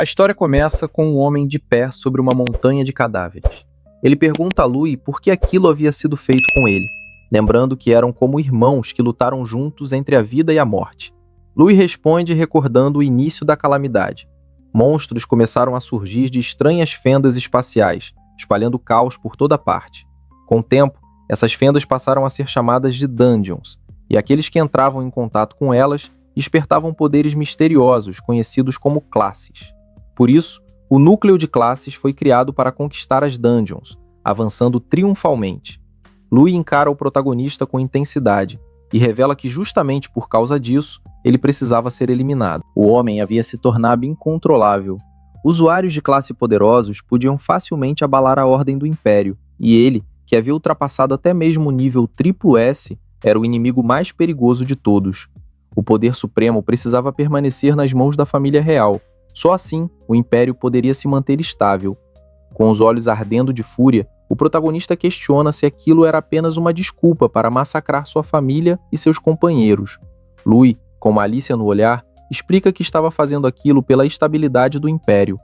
A história começa com um homem de pé sobre uma montanha de cadáveres. Ele pergunta a Louis por que aquilo havia sido feito com ele, lembrando que eram como irmãos que lutaram juntos entre a vida e a morte. Louis responde recordando o início da calamidade. Monstros começaram a surgir de estranhas fendas espaciais, espalhando caos por toda parte. Com o tempo, essas fendas passaram a ser chamadas de dungeons, e aqueles que entravam em contato com elas despertavam poderes misteriosos conhecidos como classes. Por isso, o núcleo de classes foi criado para conquistar as dungeons, avançando triunfalmente. Louis encara o protagonista com intensidade e revela que justamente por causa disso, ele precisava ser eliminado. O homem havia se tornado incontrolável. Usuários de classe poderosos podiam facilmente abalar a ordem do Império, e ele, que havia ultrapassado até mesmo o nível S, era o inimigo mais perigoso de todos. O poder supremo precisava permanecer nas mãos da família real. Só assim, o Império poderia se manter estável. Com os olhos ardendo de fúria, o protagonista questiona se aquilo era apenas uma desculpa para massacrar sua família e seus companheiros. Louis, com malícia no olhar, explica que estava fazendo aquilo pela estabilidade do Império.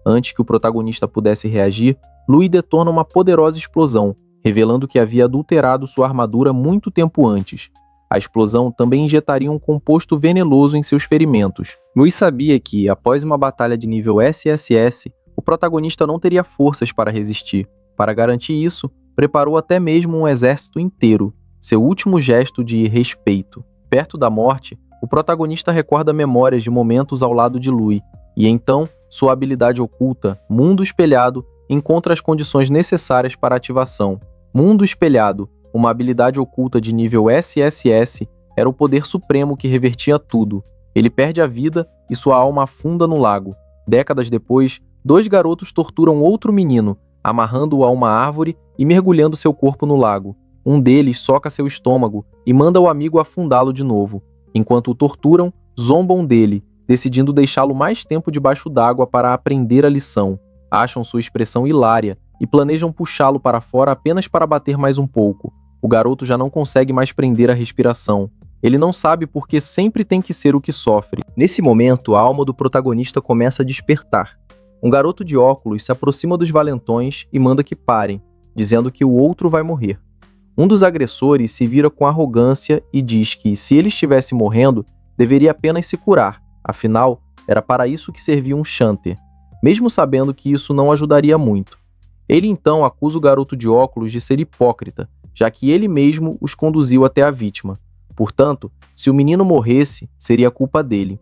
Antes que o protagonista pudesse reagir, Louis detona uma poderosa explosão, revelando que havia adulterado sua armadura muito tempo antes. A explosão também injetaria um composto venenoso em seus ferimentos. Louis sabia que, após uma batalha de nível SSS, o protagonista não teria forças para resistir. Para garantir isso, preparou até mesmo um exército inteiro, seu último gesto de respeito. Perto da morte, o protagonista recorda memórias de momentos ao lado de Louis, e então, sua habilidade oculta, Mundo Espelhado, encontra as condições necessárias para a ativação. Mundo Espelhado, uma habilidade oculta de nível SSS, era o poder supremo que revertia tudo. Ele perde a vida e sua alma afunda no lago. Décadas depois, 2 garotos torturam outro menino, amarrando-o a uma árvore e mergulhando seu corpo no lago. Um deles soca seu estômago e manda o amigo afundá-lo de novo. Enquanto o torturam, zombam dele, decidindo deixá-lo mais tempo debaixo d'água para aprender a lição. Acham sua expressão hilária e planejam puxá-lo para fora apenas para bater mais um pouco. O garoto já não consegue mais prender a respiração. Ele não sabe por que sempre tem que ser o que sofre. Nesse momento, a alma do protagonista começa a despertar. Um garoto de óculos se aproxima dos valentões e manda que parem, dizendo que o outro vai morrer. Um dos agressores se vira com arrogância e diz que, se ele estivesse morrendo, deveria apenas se curar, afinal, era para isso que servia um Shanter, mesmo sabendo que isso não ajudaria muito. Ele então acusa o garoto de óculos de ser hipócrita, já que ele mesmo os conduziu até a vítima. Portanto, se o menino morresse, seria culpa dele.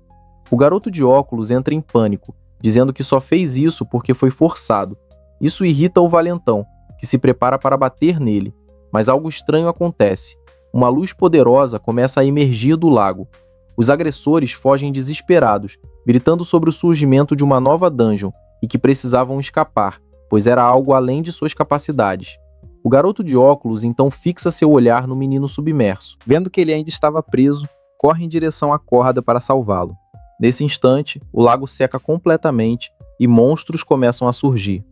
O garoto de óculos entra em pânico, dizendo que só fez isso porque foi forçado. Isso irrita o valentão, que se prepara para bater nele. Mas algo estranho acontece. Uma luz poderosa começa a emergir do lago. Os agressores fogem desesperados, gritando sobre o surgimento de uma nova dungeon e que precisavam escapar, pois era algo além de suas capacidades. O garoto de óculos então fixa seu olhar no menino submerso. Vendo que ele ainda estava preso, corre em direção à corda para salvá-lo. Nesse instante, o lago seca completamente e monstros começam a surgir.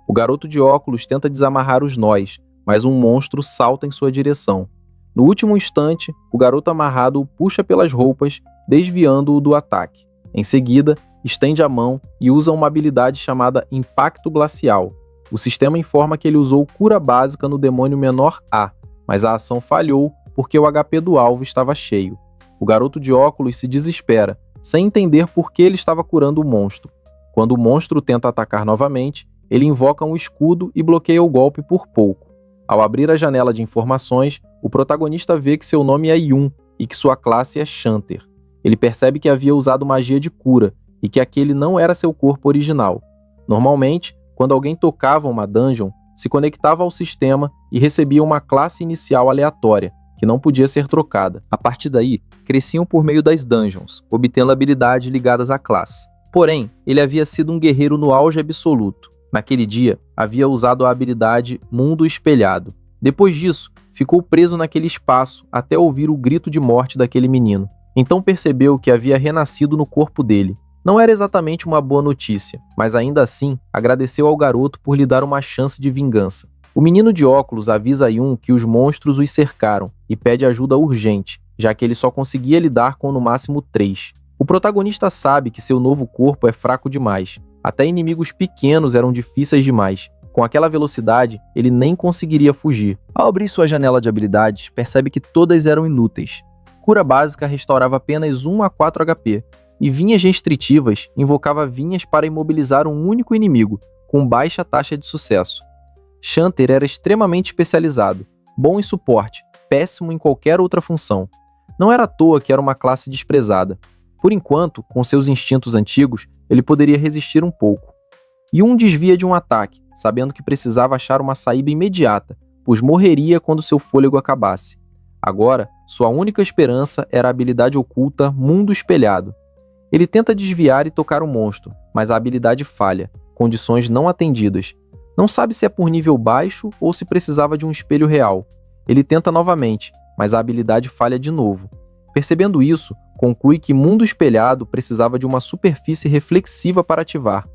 O garoto de óculos tenta desamarrar os nós, mas um monstro salta em sua direção. No último instante, o garoto amarrado o puxa pelas roupas, desviando-o do ataque. Em seguida, estende a mão e usa uma habilidade chamada Impacto Glacial. O sistema informa que ele usou cura básica no demônio menor A, mas a ação falhou porque o HP do alvo estava cheio. O garoto de óculos se desespera, sem entender por que ele estava curando o monstro. Quando o monstro tenta atacar novamente, ele invoca um escudo e bloqueia o golpe por pouco. Ao abrir a janela de informações, o protagonista vê que seu nome é Yun e que sua classe é Shanter. Ele percebe que havia usado magia de cura e que aquele não era seu corpo original. Normalmente, quando alguém tocava uma dungeon, se conectava ao sistema e recebia uma classe inicial aleatória, que não podia ser trocada. A partir daí, cresciam por meio das dungeons, obtendo habilidades ligadas à classe. Porém, ele havia sido um guerreiro no auge absoluto. Naquele dia, havia usado a habilidade Mundo Espelhado. Depois disso, ficou preso naquele espaço até ouvir o grito de morte daquele menino. Então percebeu que havia renascido no corpo dele. Não era exatamente uma boa notícia, mas ainda assim, agradeceu ao garoto por lhe dar uma chance de vingança. O menino de óculos avisa a Yun que os monstros os cercaram e pede ajuda urgente, já que ele só conseguia lidar com no máximo 3. O protagonista sabe que seu novo corpo é fraco demais. Até inimigos pequenos eram difíceis demais. Com aquela velocidade, ele nem conseguiria fugir. Ao abrir sua janela de habilidades, percebe que todas eram inúteis. Cura básica restaurava apenas 1 a 4 HP, e vinhas restritivas invocava vinhas para imobilizar um único inimigo, com baixa taxa de sucesso. Shanter era extremamente especializado, bom em suporte, péssimo em qualquer outra função. Não era à toa que era uma classe desprezada. Por enquanto, com seus instintos antigos, ele poderia resistir um pouco. Yun desvia de um ataque, sabendo que precisava achar uma saída imediata, pois morreria quando seu fôlego acabasse. Agora, sua única esperança era a habilidade oculta Mundo Espelhado. Ele tenta desviar e tocar o monstro, mas a habilidade falha, condições não atendidas. Não sabe se é por nível baixo ou se precisava de um espelho real. Ele tenta novamente, mas a habilidade falha de novo. Percebendo isso, conclui que Mundo Espelhado precisava de uma superfície reflexiva para ativar.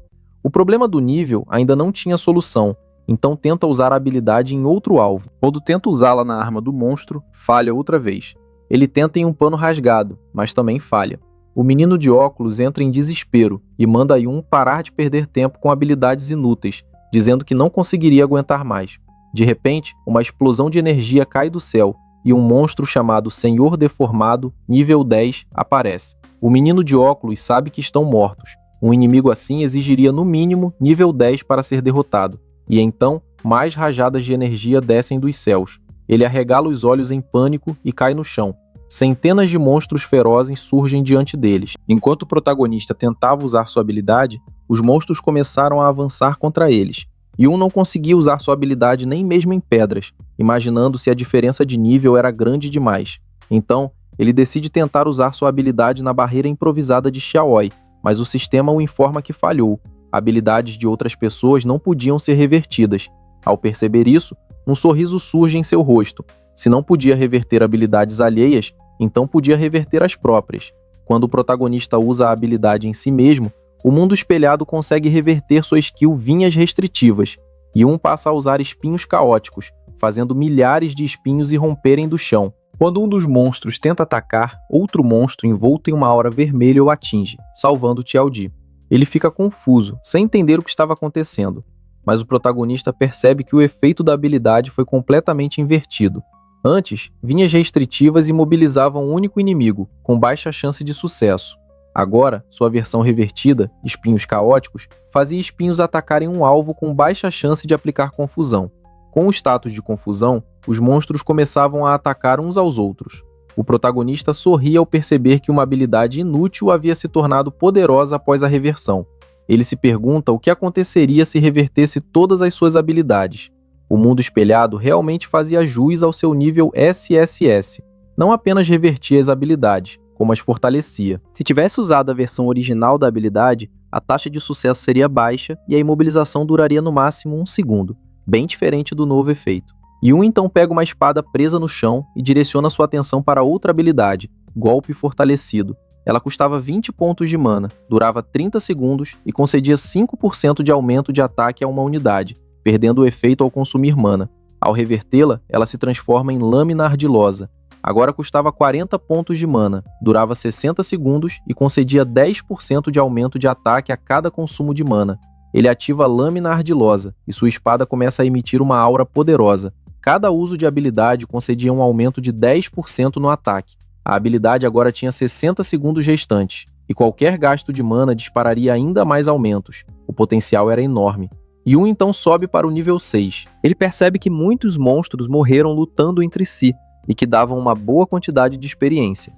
O problema do nível ainda não tinha solução, então tenta usar a habilidade em outro alvo. Quando tenta usá-la na arma do monstro, falha outra vez. Ele tenta em um pano rasgado, mas também falha. O menino de óculos entra em desespero e manda Yun parar de perder tempo com habilidades inúteis, dizendo que não conseguiria aguentar mais. De repente, uma explosão de energia cai do céu e um monstro chamado Senhor Deformado, nível 10, aparece. O menino de óculos sabe que estão mortos. Um inimigo assim exigiria no mínimo nível 10 para ser derrotado. E então, mais rajadas de energia descem dos céus. Ele arregala os olhos em pânico e cai no chão. Centenas de monstros ferozes surgem diante deles. Enquanto o protagonista tentava usar sua habilidade, os monstros começaram a avançar contra eles. Yun não conseguia usar sua habilidade nem mesmo em pedras, imaginando se a diferença de nível era grande demais. Então, ele decide tentar usar sua habilidade na barreira improvisada de Xiaoi, mas o sistema o informa que falhou. Habilidades de outras pessoas não podiam ser revertidas. Ao perceber isso, um sorriso surge em seu rosto. Se não podia reverter habilidades alheias, então podia reverter as próprias. Quando o protagonista usa a habilidade em si mesmo, o Mundo Espelhado consegue reverter sua skill Vinhas Restritivas, e passa a usar espinhos caóticos, fazendo milhares de espinhos irromperem do chão. Quando um dos monstros tenta atacar, outro monstro envolto em uma aura vermelha o atinge, salvando Tiaodi. Ele fica confuso, sem entender o que estava acontecendo, mas o protagonista percebe que o efeito da habilidade foi completamente invertido. Antes, vinhas restritivas imobilizavam um único inimigo, com baixa chance de sucesso. Agora, sua versão revertida, espinhos caóticos, fazia espinhos atacarem um alvo com baixa chance de aplicar confusão. Com o status de confusão, os monstros começavam a atacar uns aos outros. O protagonista sorria ao perceber que uma habilidade inútil havia se tornado poderosa após a reversão. Ele se pergunta o que aconteceria se revertesse todas as suas habilidades. O Mundo Espelhado realmente fazia jus ao seu nível SSS. Não apenas revertia as habilidades, como as fortalecia. Se tivesse usado a versão original da habilidade, a taxa de sucesso seria baixa e a imobilização duraria no máximo 1 segundo, bem diferente do novo efeito. Yun então pega uma espada presa no chão e direciona sua atenção para outra habilidade, Golpe Fortalecido. Ela custava 20 pontos de mana, durava 30 segundos e concedia 5% de aumento de ataque a uma unidade, perdendo o efeito ao consumir mana. Ao revertê-la, ela se transforma em Lâmina Ardilosa. Agora custava 40 pontos de mana, durava 60 segundos e concedia 10% de aumento de ataque a cada consumo de mana. Ele ativa a Lâmina Ardilosa e sua espada começa a emitir uma aura poderosa. Cada uso de habilidade concedia um aumento de 10% no ataque. A habilidade agora tinha 60 segundos restantes, e qualquer gasto de mana dispararia ainda mais aumentos. O potencial era enorme. Yun então sobe para o nível 6. Ele percebe que muitos monstros morreram lutando entre si, e que davam uma boa quantidade de experiência.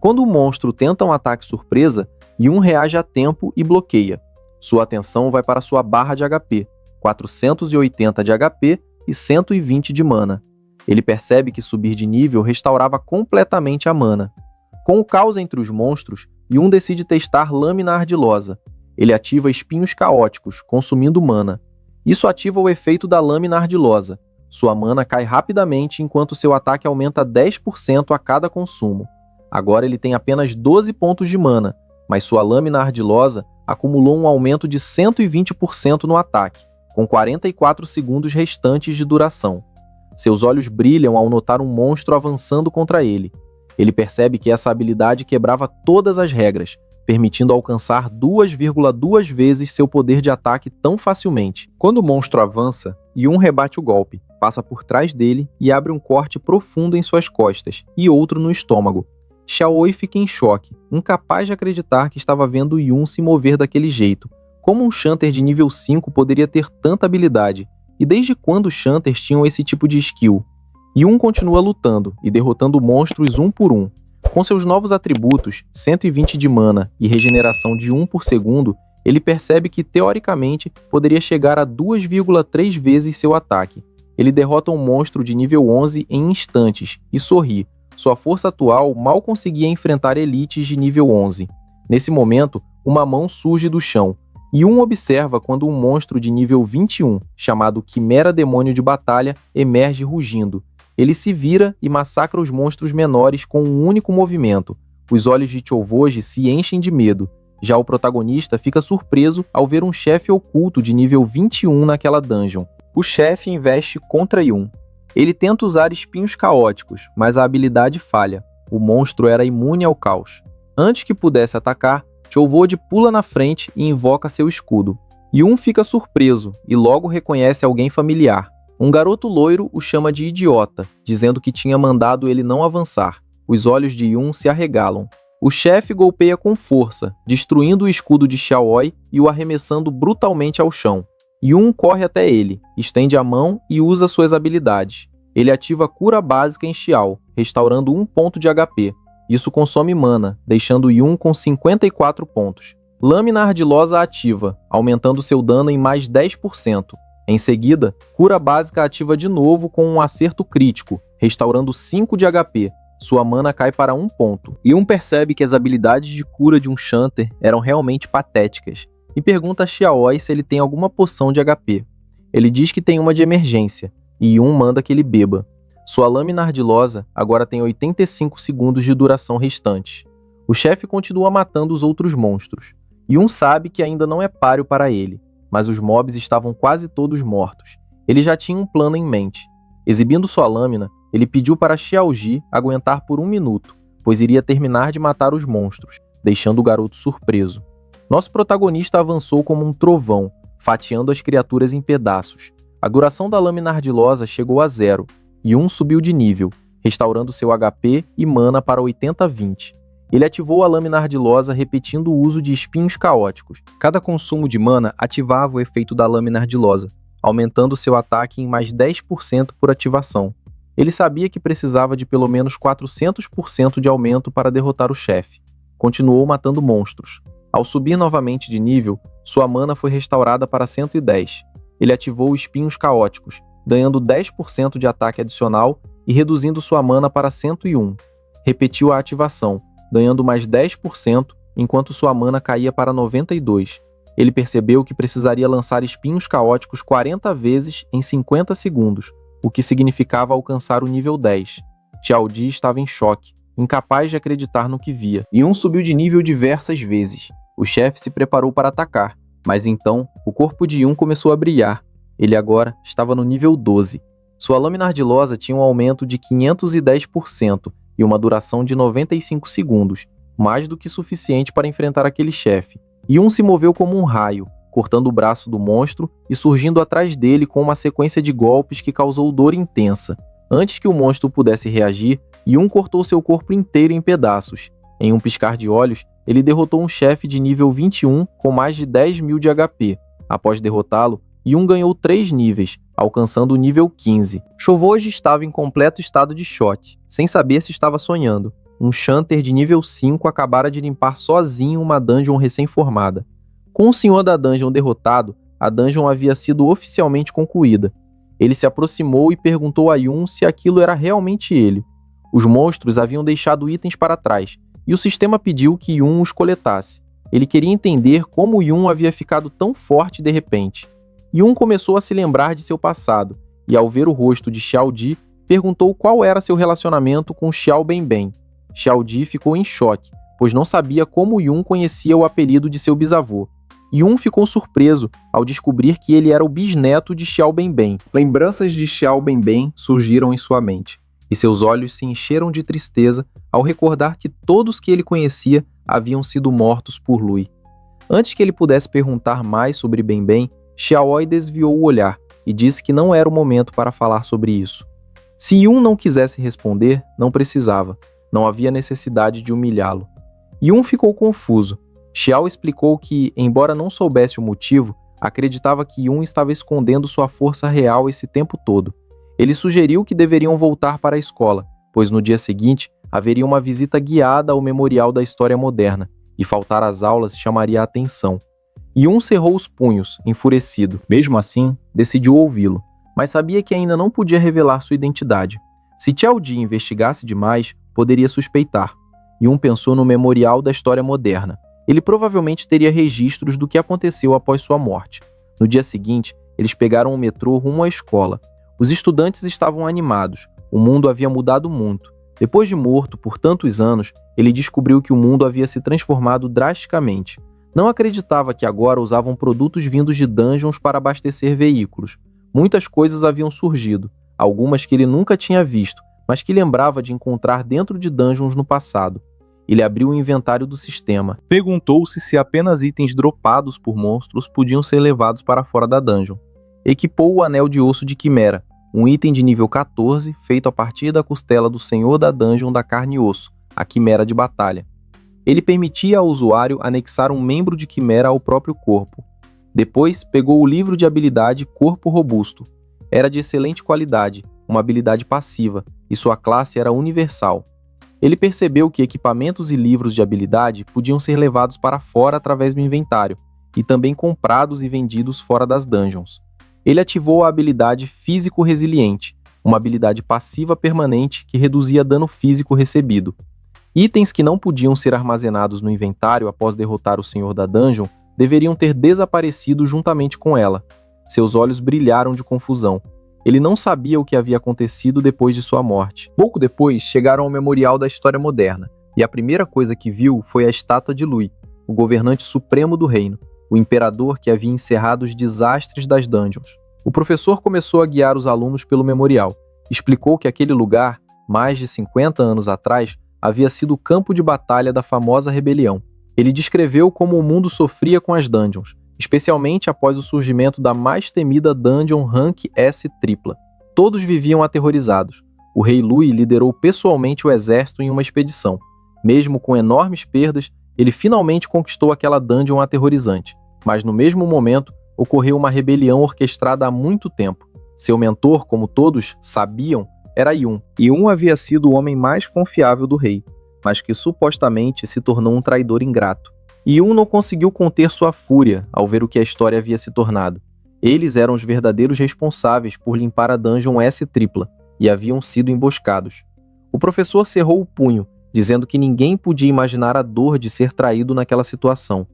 Quando o monstro tenta um ataque surpresa, Yun reage a tempo e bloqueia. Sua atenção vai para sua barra de HP, 480 de HP e 120 de mana. Ele percebe que subir de nível restaurava completamente a mana. Com o caos entre os monstros, Yun decide testar Lâmina Ardilosa. Ele ativa espinhos caóticos, consumindo mana. Isso ativa o efeito da Lâmina Ardilosa. Sua mana cai rapidamente enquanto seu ataque aumenta 10% a cada consumo. Agora ele tem apenas 12 pontos de mana, mas sua Lâmina Ardilosa acumulou um aumento de 120% no ataque, com 44 segundos restantes de duração. Seus olhos brilham ao notar um monstro avançando contra ele. Ele percebe que essa habilidade quebrava todas as regras, permitindo alcançar 2,2 vezes seu poder de ataque tão facilmente. Quando o monstro avança, Yun rebate o golpe, passa por trás dele e abre um corte profundo em suas costas e outro no estômago. Xiaoi fica em choque, incapaz de acreditar que estava vendo Yun se mover daquele jeito. Como um Shanter de nível 5 poderia ter tanta habilidade? E desde quando os Shanters tinham esse tipo de skill? Yun continua lutando e derrotando monstros um por um. Com seus novos atributos, 120 de mana e regeneração de 1 por segundo, ele percebe que, teoricamente, poderia chegar a 2,3 vezes seu ataque. Ele derrota um monstro de nível 11 em instantes e sorri. Sua força atual mal conseguia enfrentar elites de nível 11. Nesse momento, uma mão surge do chão. Yun observa quando um monstro de nível 21, chamado Quimera Demônio de Batalha, emerge rugindo. Ele se vira e massacra os monstros menores com um único movimento. Os olhos de Chovoji se enchem de medo. Já o protagonista fica surpreso ao ver um chefe oculto de nível 21 naquela dungeon. O chefe investe contra Yun. Ele tenta usar espinhos caóticos, mas a habilidade falha. O monstro era imune ao caos. Antes que pudesse atacar, Chovoji pula na frente e invoca seu escudo. Yun fica surpreso e logo reconhece alguém familiar. Um garoto loiro o chama de idiota, dizendo que tinha mandado ele não avançar. Os olhos de Yun se arregalam. O chefe golpeia com força, destruindo o escudo de Xiaoi e o arremessando brutalmente ao chão. Yun corre até ele, estende a mão e usa suas habilidades. Ele ativa a cura básica em Xiao, restaurando 1 ponto de HP. Isso consome mana, deixando Yun com 54 pontos. Lâmina Ardilosa ativa, aumentando seu dano em mais 10%. Em seguida, cura básica ativa de novo com um acerto crítico, restaurando 5 de HP. Sua mana cai para 1 ponto. Yun percebe que as habilidades de cura de um Shanter eram realmente patéticas e pergunta a Xiaoi se ele tem alguma poção de HP. Ele diz que tem uma de emergência, e Yun manda que ele beba. Sua lâmina ardilosa agora tem 85 segundos de duração restantes. O chefe continua matando os outros monstros. Yun sabe que ainda não é páreo para ele, mas os mobs estavam quase todos mortos. Ele já tinha um plano em mente. Exibindo sua lâmina, ele pediu para Xiaoji aguentar por 1 minuto, pois iria terminar de matar os monstros, deixando o garoto surpreso. Nosso protagonista avançou como um trovão, fatiando as criaturas em pedaços. A duração da lâmina ardilosa chegou a 0, e Yun subiu de nível, restaurando seu HP e mana para 80-20. Ele ativou a lâmina ardilosa repetindo o uso de espinhos caóticos. Cada consumo de mana ativava o efeito da lâmina ardilosa, aumentando seu ataque em mais 10% por ativação. Ele sabia que precisava de pelo menos 400% de aumento para derrotar o chefe. Continuou matando monstros. Ao subir novamente de nível, sua mana foi restaurada para 110. Ele ativou espinhos caóticos, ganhando 10% de ataque adicional e reduzindo sua mana para 101. Repetiu a ativação, ganhando mais 10%, enquanto sua mana caía para 92. Ele percebeu que precisaria lançar espinhos caóticos 40 vezes em 50 segundos, o que significava alcançar o nível 10. Xiaoji estava em choque, incapaz de acreditar no que via. Yun subiu de nível diversas vezes. O chefe se preparou para atacar, mas então o corpo de Yun começou a brilhar. Ele agora estava no nível 12. Sua lâmina ardilosa tinha um aumento de 510% e uma duração de 95 segundos, mais do que suficiente para enfrentar aquele chefe. Yun se moveu como um raio, cortando o braço do monstro e surgindo atrás dele com uma sequência de golpes que causou dor intensa. Antes que o monstro pudesse reagir, Yun cortou seu corpo inteiro em pedaços. Em um piscar de olhos, ele derrotou um chefe de nível 21 com mais de 10.000 de HP. Após derrotá-lo, Yun ganhou 3 níveis, alcançando o nível 15. Chovoji estava em completo estado de choque, sem saber se estava sonhando. Um Shanter de nível 5 acabara de limpar sozinho uma dungeon recém-formada. Com o senhor da dungeon derrotado, a dungeon havia sido oficialmente concluída. Ele se aproximou e perguntou a Yun se aquilo era realmente ele. Os monstros haviam deixado itens para trás, e o sistema pediu que Yun os coletasse. Ele queria entender como Yun havia ficado tão forte de repente. Yun começou a se lembrar de seu passado, e ao ver o rosto de Xiaoji, perguntou qual era seu relacionamento com Xiao Benben. Xiaoji ficou em choque, pois não sabia como Yun conhecia o apelido de seu bisavô. Yun ficou surpreso ao descobrir que ele era o bisneto de Xiao Benben. Lembranças de Xiao Benben surgiram em sua mente, e seus olhos se encheram de tristeza ao recordar que todos que ele conhecia haviam sido mortos por Lui. Antes que ele pudesse perguntar mais sobre Benben, Xiaoi desviou o olhar e disse que não era o momento para falar sobre isso. Se Yun não quisesse responder, não precisava. Não havia necessidade de humilhá-lo. Yun ficou confuso. Xiao explicou que, embora não soubesse o motivo, acreditava que Yun estava escondendo sua força real esse tempo todo. Ele sugeriu que deveriam voltar para a escola, pois no dia seguinte haveria uma visita guiada ao Memorial da História Moderna, e faltar às aulas chamaria a atenção. Yun cerrou os punhos, enfurecido. Mesmo assim, decidiu ouvi-lo, mas sabia que ainda não podia revelar sua identidade. Se Xiao Di investigasse demais, poderia suspeitar. Yun pensou no Memorial da História Moderna. Ele provavelmente teria registros do que aconteceu após sua morte. No dia seguinte, eles pegaram o metrô rumo à escola. Os estudantes estavam animados. O mundo havia mudado muito. Depois de morto por tantos anos, ele descobriu que o mundo havia se transformado drasticamente. Não acreditava que agora usavam produtos vindos de dungeons para abastecer veículos. Muitas coisas haviam surgido, algumas que ele nunca tinha visto, mas que lembrava de encontrar dentro de dungeons no passado. Ele abriu o inventário do sistema. Perguntou-se se apenas itens dropados por monstros podiam ser levados para fora da dungeon. Equipou o Anel de Osso de Quimera, um item de nível 14, feito a partir da costela do Senhor da Dungeon da Carne e Osso, a Quimera de Batalha. Ele permitia ao usuário anexar um membro de Quimera ao próprio corpo. Depois, pegou o livro de habilidade Corpo Robusto. Era de excelente qualidade, uma habilidade passiva, e sua classe era universal. Ele percebeu que equipamentos e livros de habilidade podiam ser levados para fora através do inventário, e também comprados e vendidos fora das dungeons. Ele ativou a habilidade Físico Resiliente, uma habilidade passiva permanente que reduzia dano físico recebido. Itens que não podiam ser armazenados no inventário após derrotar o Senhor da Dungeon deveriam ter desaparecido juntamente com ela. Seus olhos brilharam de confusão. Ele não sabia o que havia acontecido depois de sua morte. Pouco depois, chegaram ao Memorial da História Moderna, e a primeira coisa que viu foi a estátua de Lui, o governante supremo do reino, o imperador que havia encerrado os desastres das dungeons. O professor começou a guiar os alunos pelo memorial. Explicou que aquele lugar, mais de 50 anos atrás, havia sido o campo de batalha da famosa rebelião. Ele descreveu como o mundo sofria com as dungeons, especialmente após o surgimento da mais temida dungeon Rank S tripla. Todos viviam aterrorizados. O rei Lui liderou pessoalmente o exército em uma expedição. Mesmo com enormes perdas, ele finalmente conquistou aquela dungeon aterrorizante. Mas no mesmo momento, ocorreu uma rebelião orquestrada há muito tempo. Seu mentor, como todos sabiam, era Yun. Yun havia sido o homem mais confiável do rei, mas que supostamente se tornou um traidor ingrato. Yun não conseguiu conter sua fúria ao ver o que a história havia se tornado. Eles eram os verdadeiros responsáveis por limpar a dungeon S tripla e haviam sido emboscados. O professor cerrou o punho, dizendo que ninguém podia imaginar a dor de ser traído naquela situação.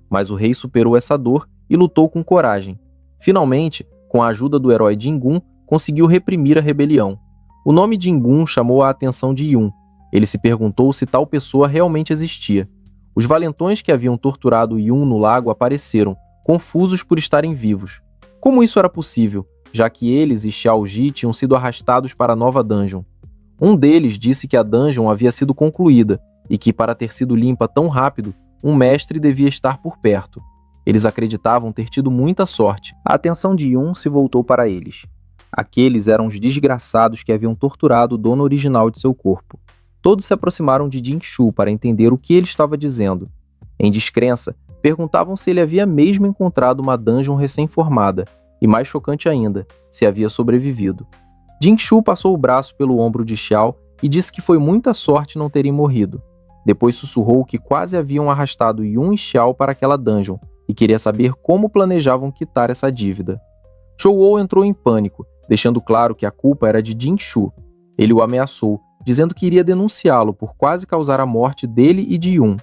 Mas o rei superou essa dor e lutou com coragem. Finalmente, com a ajuda do herói Jingun, conseguiu reprimir a rebelião. O nome Jingun chamou a atenção de Yun. Ele se perguntou se tal pessoa realmente existia. Os valentões que haviam torturado Yun no lago apareceram, confusos por estarem vivos. Como isso era possível, já que eles e Xiao Ji tinham sido arrastados para a nova dungeon? Um deles disse que a dungeon havia sido concluída e que, para ter sido limpa tão rápido, um mestre devia estar por perto. Eles acreditavam ter tido muita sorte. A atenção de Yun se voltou para eles. Aqueles eram os desgraçados que haviam torturado o dono original de seu corpo. Todos se aproximaram de Jingshu para entender o que ele estava dizendo. Em descrença, perguntavam se ele havia mesmo encontrado uma dungeon recém-formada, e mais chocante ainda, se havia sobrevivido. Jingshu passou o braço pelo ombro de Xiao e disse que foi muita sorte não terem morrido. Depois sussurrou que quase haviam arrastado Yun e Xiao para aquela dungeon e queria saber como planejavam quitar essa dívida. Chouou entrou em pânico, deixando claro que a culpa era de Jingshu. Ele o ameaçou, dizendo que iria denunciá-lo por quase causar a morte dele e de Yun.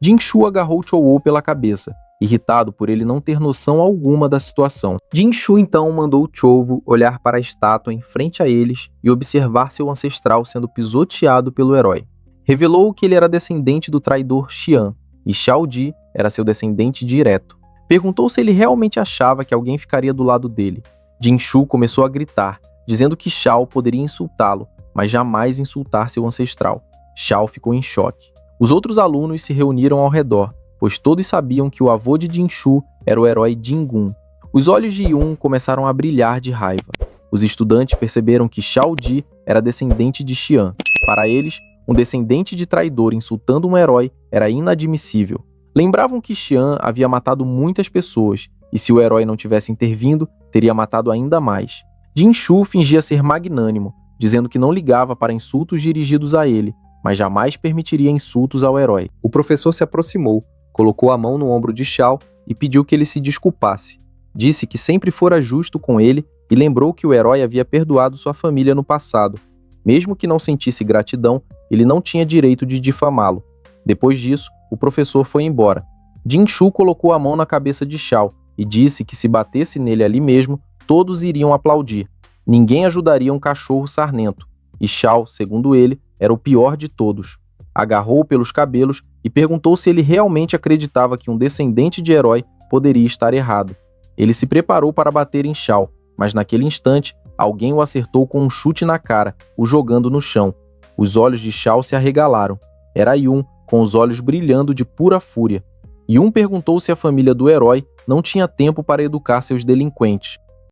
Jingshu agarrou Chouou pela cabeça, irritado por ele não ter noção alguma da situação. Jingshu então mandou Chouvo olhar para a estátua em frente a eles e observar seu ancestral sendo pisoteado pelo herói. Revelou que ele era descendente do traidor Xian, e Xiao Ji era seu descendente direto. Perguntou se ele realmente achava que alguém ficaria do lado dele. Jingshu começou a gritar, dizendo que Xiao poderia insultá-lo, mas jamais insultar seu ancestral. Xiao ficou em choque. Os outros alunos se reuniram ao redor, pois todos sabiam que o avô de Jinshu era o herói Jingun. Os olhos de Yun começaram a brilhar de raiva. Os estudantes perceberam que Shao Ji era descendente de Xian. Para eles, um descendente de traidor insultando um herói era inadmissível. Lembravam que Xian havia matado muitas pessoas, e se o herói não tivesse intervindo, teria matado ainda mais. Jinshu fingia ser magnânimo, dizendo que não ligava para insultos dirigidos a ele, mas jamais permitiria insultos ao herói. O professor se aproximou, colocou a mão no ombro de Shao e pediu que ele se desculpasse. Disse que sempre fora justo com ele e lembrou que o herói havia perdoado sua família no passado. Mesmo que não sentisse gratidão, ele não tinha direito de difamá-lo. Depois disso, o professor foi embora. Jinshu colocou a mão na cabeça de Shao e disse que se batesse nele ali mesmo, todos iriam aplaudir. Ninguém ajudaria um cachorro sarnento. E Shao, segundo ele, era o pior de todos. Agarrou-o pelos cabelos e perguntou se ele realmente acreditava que um descendente de herói poderia estar errado. Ele se preparou para bater em Shao, mas naquele instante, alguém o acertou com um chute na cara, o jogando no chão. Os olhos de Shao se arregalaram. Era Yun, com os olhos brilhando de pura fúria. Yun perguntou se a família do herói não tinha tempo para educar seus delinquentes.